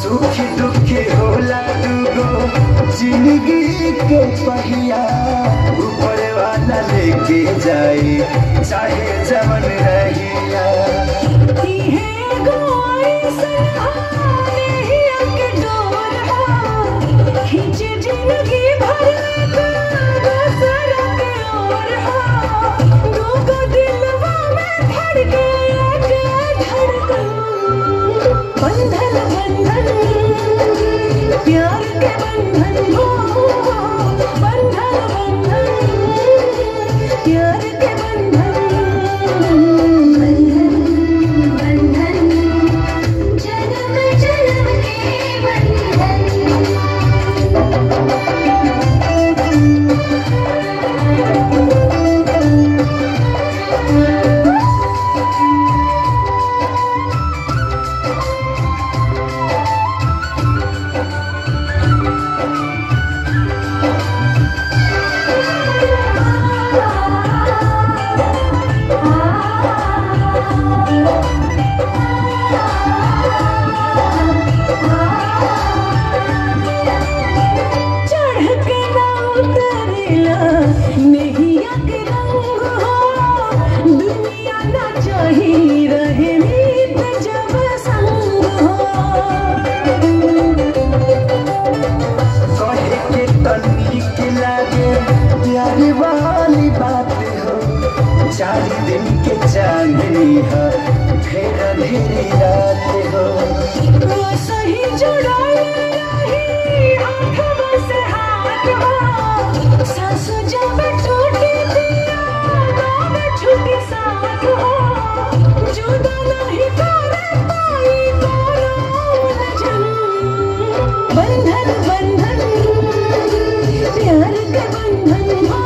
सुखी दुखी होला दुगो जिंदगी के पहिया ऊपर वाला लेके जाए चाहे जमन रहिया खींचे जिंदगी भर बंधन बंधन प्यार के बंधन हो बंधन बंधन प्यार के बंधन बंधन बंधन जन्म जन्म के बंधन वाली बात हो 4 दिन के चांदनी हो फिर अंधेरी रात हो सही जुड़ाई रही आँखों से हाथ हो सांस जब टूटी दिया नाम छूटी साथ हो जुदा नहीं कर पाई कोई जन बंधन बंधन प्यार के बंधन हो